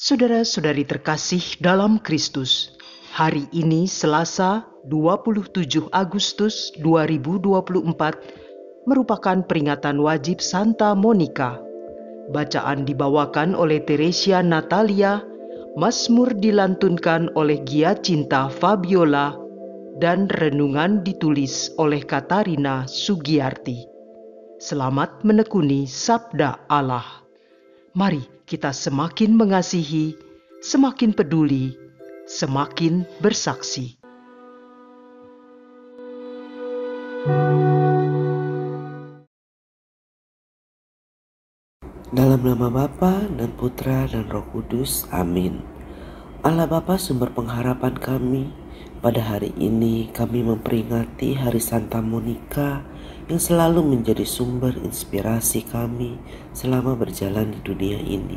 Saudara-saudari terkasih dalam Kristus, hari ini Selasa 27 Agustus 2024 merupakan peringatan wajib Santa Monica. Bacaan dibawakan oleh Teresia Natalia, Mazmur dilantunkan oleh Giacinta Fabiola, dan renungan ditulis oleh Katarina Sugiyarti. Selamat menekuni Sabda Allah. Mari kita semakin mengasihi, semakin peduli, semakin bersaksi. Dalam nama Bapa dan Putra dan Roh Kudus, amin. Allah Bapa sumber pengharapan kami, pada hari ini kami memperingati Hari Santa Monica yang selalu menjadi sumber inspirasi kami selama berjalan di dunia ini.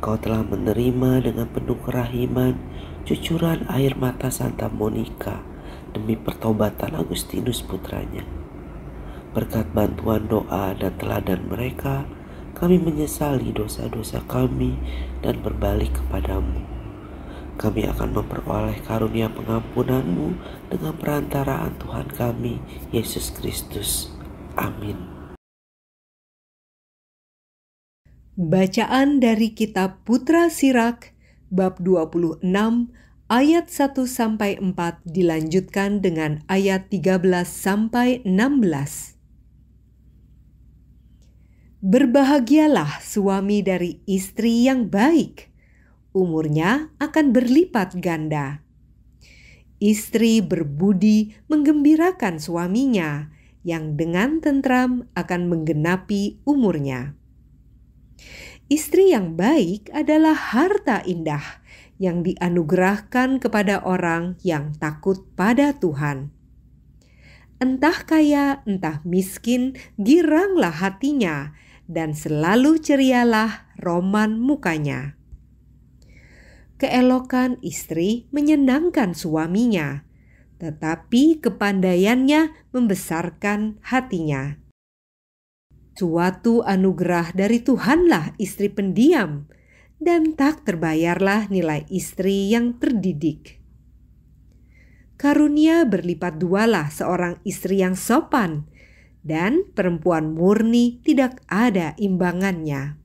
Kau telah menerima dengan penuh kerahiman cucuran air mata Santa Monica demi pertobatan Agustinus putranya. Berkat bantuan doa dan teladan mereka, kami menyesali dosa-dosa kami dan berbalik kepadamu. Kami akan memperoleh karunia pengampunan-Mu dengan perantaraan Tuhan kami, Yesus Kristus. Amin. Bacaan dari Kitab Putra Sirak, bab 26, ayat 1-4 dilanjutkan dengan ayat 13-16. Berbahagialah suami dari istri yang baik, umurnya akan berlipat ganda. Istri berbudi menggembirakan suaminya, yang dengan tentram akan menggenapi umurnya. Istri yang baik adalah harta indah yang dianugerahkan kepada orang yang takut pada Tuhan. Entah kaya, entah miskin, giranglah hatinya, dan selalu cerialah roman mukanya. Keelokan istri menyenangkan suaminya, tetapi kepandaiannya membesarkan hatinya. Suatu anugerah dari Tuhanlah istri pendiam, dan tak terbayarlah nilai istri yang terdidik. Karunia berlipat dualah seorang istri yang sopan, dan perempuan murni tidak ada imbangannya.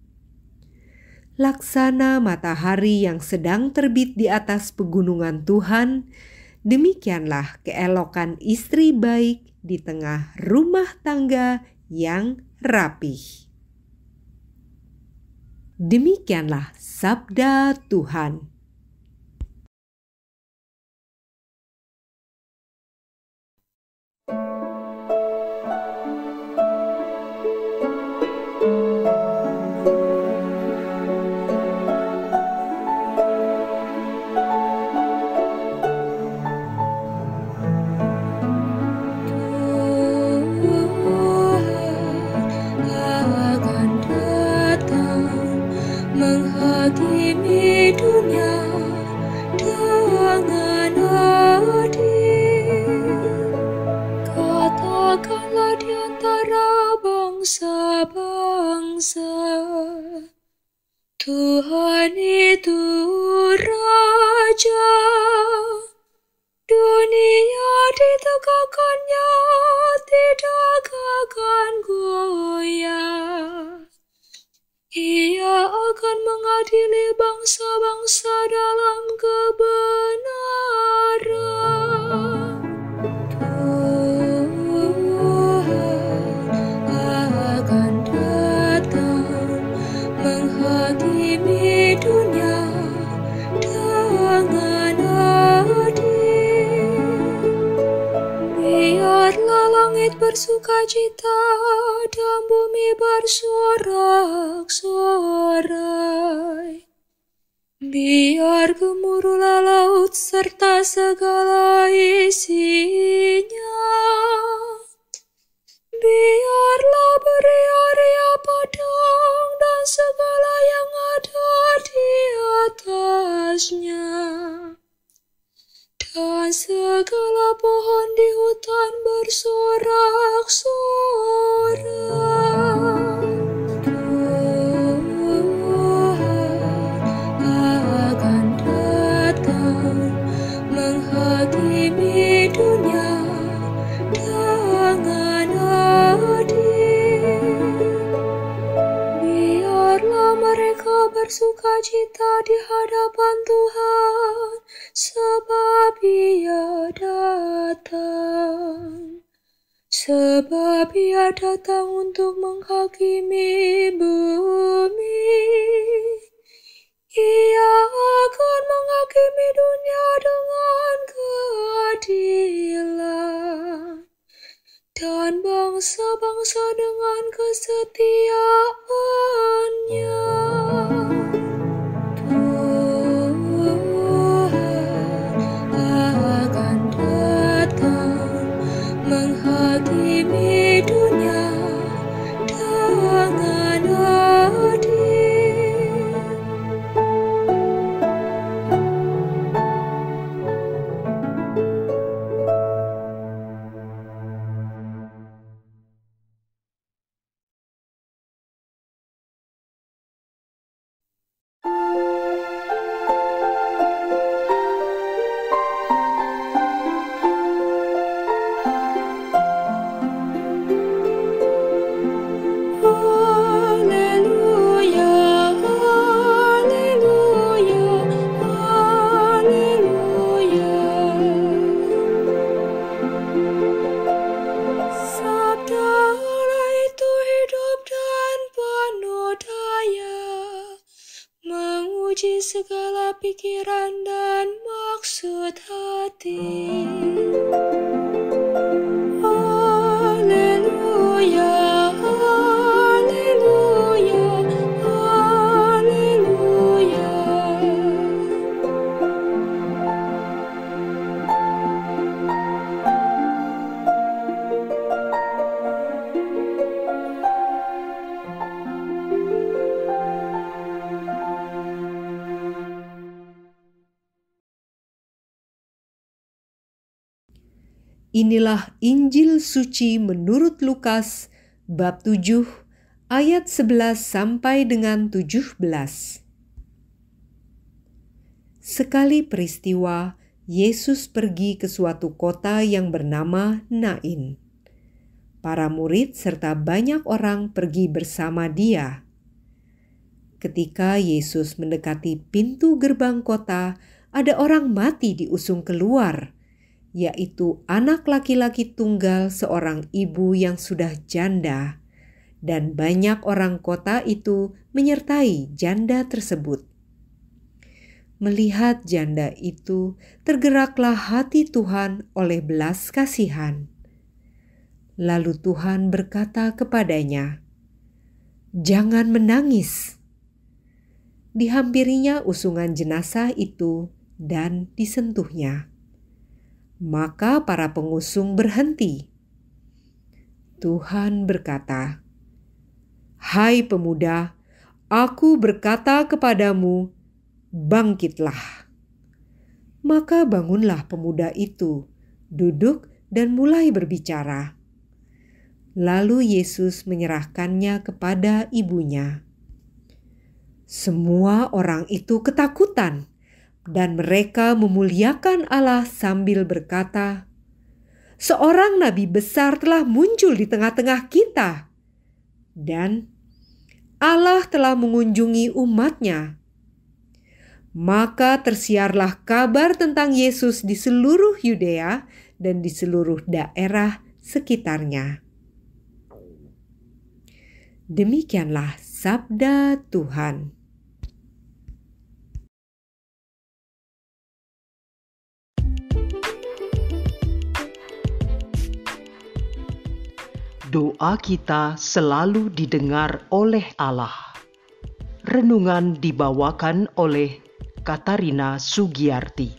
Laksana matahari yang sedang terbit di atas pegunungan Tuhan, demikianlah keelokan istri baik di tengah rumah tangga yang rapih. Demikianlah sabda Tuhan. Menghakimi dunia dengan adil. Katakanlah di antara bangsa-bangsa, Tuhan itu Raja. Dunia ditegakkannya tidak akan goyah. Ia akan mengadili bangsa-bangsa dalam kebenaran. Tuhan akan datang menghakimi dunia dengan adil. Biarlah langit bersukacita dan bumi bersorak-sorai. Biar gemuruhlah laut serta segala isinya. Biarlah beria-ria padang dan segala yang ada di atasnya. Dan segala pohon di hutan bersorak-sorak. Tuhan bersukacita di hadapan Tuhan, sebab Ia datang. Sebab Ia datang untuk menghakimi bumi. Ia akan menghakimi dunia dengan keadilan, dan bangsa-bangsa dengan kesetiaannya. Tuhan akan datang menghakimi dunia dengan adil. Segala pikiran dan maksud hati. Haleluya, haleluya, haleluya. Inilah Injil suci menurut Lukas bab 7 ayat 11 sampai dengan 17. Sekali peristiwa, Yesus pergi ke suatu kota yang bernama Nain. Para murid serta banyak orang pergi bersama Dia. Ketika Yesus mendekati pintu gerbang kota, ada orang mati diusung keluar, yaitu anak laki-laki tunggal seorang ibu yang sudah janda, dan banyak orang kota itu menyertai janda tersebut. Melihat janda itu, tergeraklah hati Tuhan oleh belas kasihan. Lalu Tuhan berkata kepadanya, "Jangan menangis." Dihampirinya usungan jenazah itu dan disentuhnya. Maka para pengusung berhenti. Tuhan berkata, "Hai pemuda, aku berkata kepadamu, bangkitlah." Maka bangunlah pemuda itu, duduk dan mulai berbicara. Lalu Yesus menyerahkannya kepada ibunya. Semua orang itu ketakutan, dan mereka memuliakan Allah sambil berkata, "Seorang nabi besar telah muncul di tengah-tengah kita, dan Allah telah mengunjungi umat-Nya." Maka tersiarlah kabar tentang Yesus di seluruh Yudea dan di seluruh daerah sekitarnya. Demikianlah sabda Tuhan. Doa kita selalu didengar oleh Allah. Renungan dibawakan oleh Katarina Sugiyarti.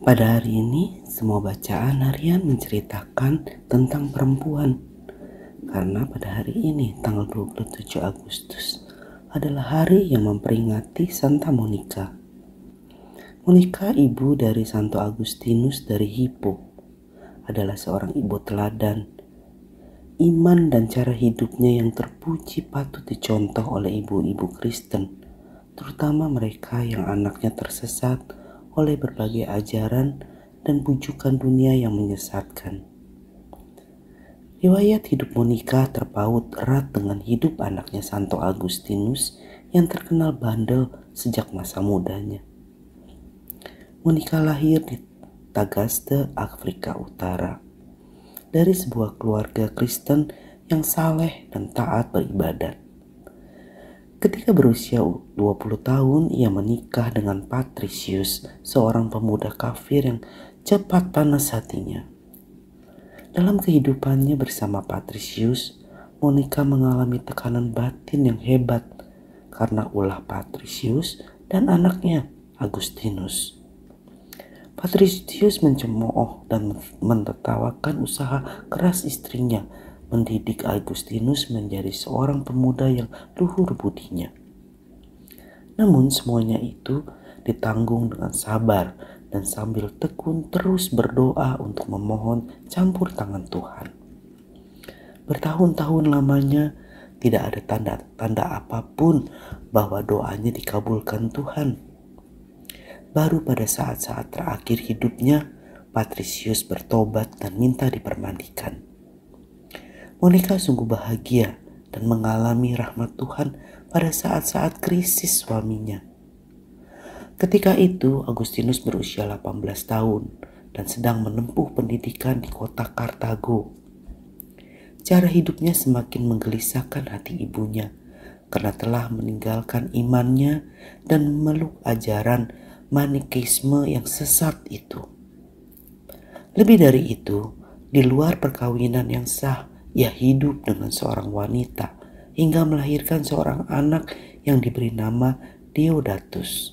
Pada hari ini, semua bacaan harian menceritakan tentang perempuan. Karena pada hari ini, tanggal 27 Agustus, adalah hari yang memperingati Santa Monica. Monica, ibu dari Santo Agustinus dari Hippo, adalah seorang ibu teladan. Iman dan cara hidupnya yang terpuji patut dicontoh oleh ibu-ibu Kristen, terutama mereka yang anaknya tersesat oleh berbagai ajaran dan bujukan dunia yang menyesatkan. Riwayat hidup Monica terpaut erat dengan hidup anaknya Santo Agustinus yang terkenal bandel sejak masa mudanya. Monica lahir di Tagaste, Afrika Utara, dari sebuah keluarga Kristen yang saleh dan taat beribadat. Ketika berusia 20 tahun, ia menikah dengan Patricius, seorang pemuda kafir yang cepat panas hatinya. Dalam kehidupannya bersama Patricius, Monica mengalami tekanan batin yang hebat karena ulah Patricius dan anaknya Agustinus. Patricius mencemooh dan menertawakan usaha keras istrinya mendidik Agustinus menjadi seorang pemuda yang luhur budinya. Namun semuanya itu ditanggung dengan sabar dan sambil tekun terus berdoa untuk memohon campur tangan Tuhan. Bertahun-tahun lamanya tidak ada tanda-tanda apapun bahwa doanya dikabulkan Tuhan. Baru pada saat-saat terakhir hidupnya, Patricius bertobat dan minta dipermandikan. Monica sungguh bahagia dan mengalami rahmat Tuhan pada saat-saat krisis suaminya. Ketika itu Agustinus berusia 18 tahun dan sedang menempuh pendidikan di kota Kartago. Cara hidupnya semakin menggelisahkan hati ibunya karena telah meninggalkan imannya dan memeluk ajaran Manikeisme yang sesat itu. Lebih dari itu, di luar perkawinan yang sah, ia hidup dengan seorang wanita hingga melahirkan seorang anak yang diberi nama Deodatus.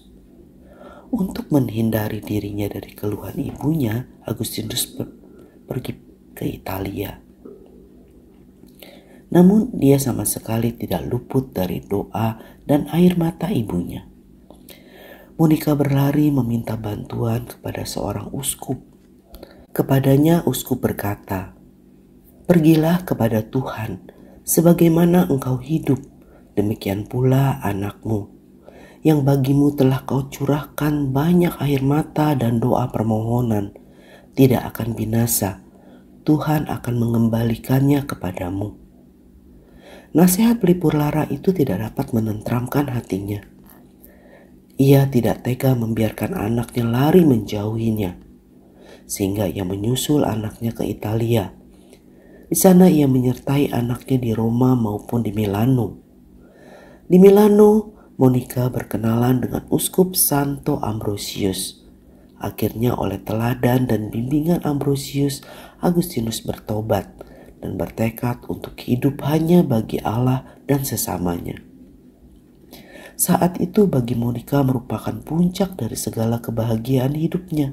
Untuk menghindari dirinya dari keluhan ibunya, Agustinus pergi ke Italia. Namun dia sama sekali tidak luput dari doa dan air mata ibunya. Monica berlari meminta bantuan kepada seorang uskup. Kepadanya uskup berkata, "Pergilah kepada Tuhan, sebagaimana engkau hidup, demikian pula anakmu, yang bagimu telah kau curahkan banyak air mata dan doa permohonan, tidak akan binasa. Tuhan akan mengembalikannya kepadamu." Nasihat pelipur lara itu tidak dapat menenteramkan hatinya. Ia tidak tega membiarkan anaknya lari menjauhinya, sehingga ia menyusul anaknya ke Italia. Di sana ia menyertai anaknya di Roma maupun di Milano. Di Milano, Monica berkenalan dengan uskup Santo Ambrosius. Akhirnya oleh teladan dan bimbingan Ambrosius, Agustinus bertobat dan bertekad untuk hidup hanya bagi Allah dan sesamanya. Saat itu bagi Monica merupakan puncak dari segala kebahagiaan hidupnya.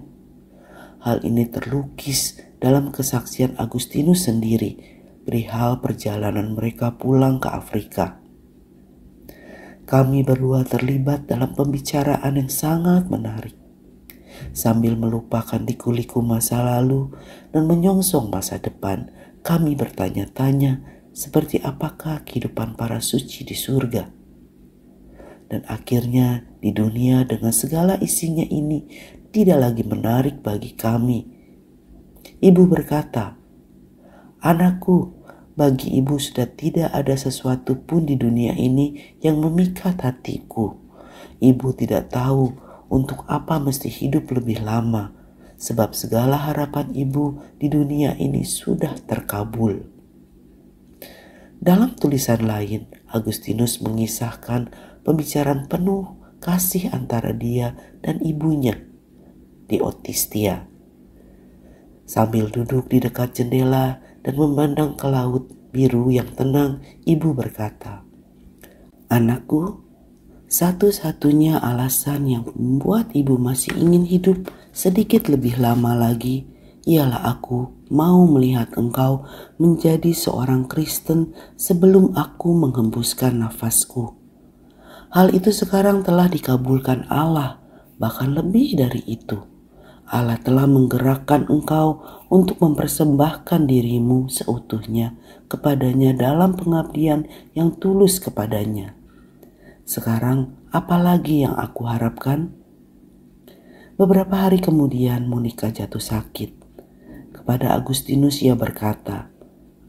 Hal ini terlukis dalam kesaksian Agustinus sendiri perihal perjalanan mereka pulang ke Afrika. Kami berdua terlibat dalam pembicaraan yang sangat menarik. Sambil melupakan liku-liku masa lalu dan menyongsong masa depan, kami bertanya-tanya seperti apakah kehidupan para suci di surga. Dan akhirnya di dunia dengan segala isinya ini tidak lagi menarik bagi kami. Ibu berkata, "Anakku, bagi ibu sudah tidak ada sesuatu pun di dunia ini yang memikat hatiku. Ibu tidak tahu untuk apa mesti hidup lebih lama, sebab segala harapan ibu di dunia ini sudah terkabul." Dalam tulisan lain, Agustinus mengisahkan pembicaraan penuh kasih antara dia dan ibunya di Otistia. Sambil duduk di dekat jendela dan memandang ke laut biru yang tenang, ibu berkata, "Anakku, satu-satunya alasan yang membuat ibu masih ingin hidup sedikit lebih lama lagi ialah aku mau melihat engkau menjadi seorang Kristen sebelum aku menghembuskan nafasku. Hal itu sekarang telah dikabulkan Allah, bahkan lebih dari itu. Allah telah menggerakkan engkau untuk mempersembahkan dirimu seutuhnya kepadanya dalam pengabdian yang tulus kepadanya. Sekarang apalagi yang aku harapkan?" Beberapa hari kemudian Monica jatuh sakit. Kepada Agustinus ia berkata,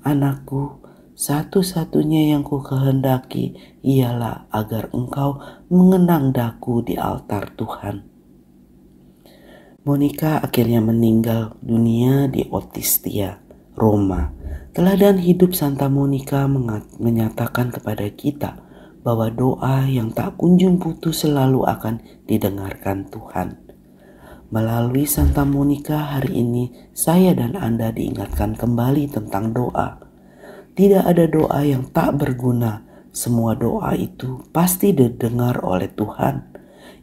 Anakku, satu-satunya yang ku kehendaki ialah agar engkau mengenang daku di altar Tuhan. Monica akhirnya meninggal dunia di Ostia, Roma. Teladan hidup Santa Monica menyatakan kepada kita bahwa doa yang tak kunjung putus selalu akan didengarkan Tuhan. Melalui Santa Monica hari ini, saya dan Anda diingatkan kembali tentang doa. Tidak ada doa yang tak berguna. Semua doa itu pasti didengar oleh Tuhan.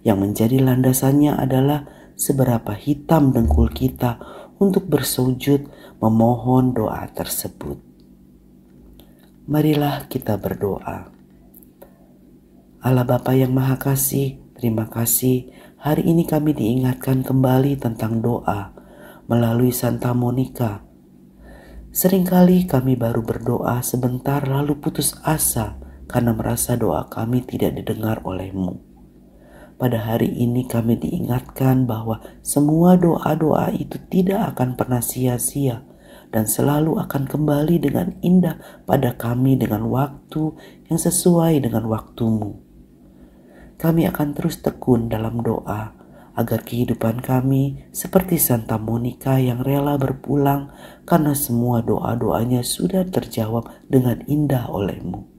Yang menjadi landasannya adalah seberapa hitam dengkul kita untuk bersujud memohon doa tersebut. Marilah kita berdoa. Allah Bapa yang Maha Kasih, terima kasih. Hari ini kami diingatkan kembali tentang doa melalui Santa Monica. Seringkali kami baru berdoa sebentar lalu putus asa karena merasa doa kami tidak didengar oleh-Mu. Pada hari ini kami diingatkan bahwa semua doa-doa itu tidak akan pernah sia-sia dan selalu akan kembali dengan indah pada kami dengan waktu yang sesuai dengan waktu-Mu. Kami akan terus tekun dalam doa agar kehidupan kami seperti Santa Monica yang rela berpulang karena semua doa-doanya sudah terjawab dengan indah oleh-Mu.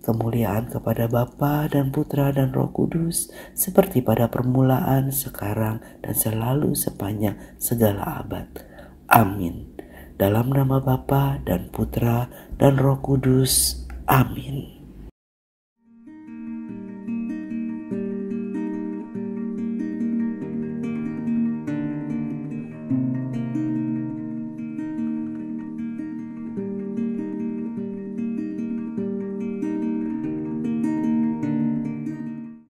Kemuliaan kepada Bapa dan Putra dan Roh Kudus seperti pada permulaan, sekarang, dan selalu sepanjang segala abad. Amin. Dalam nama Bapa dan Putra dan Roh Kudus. Amin.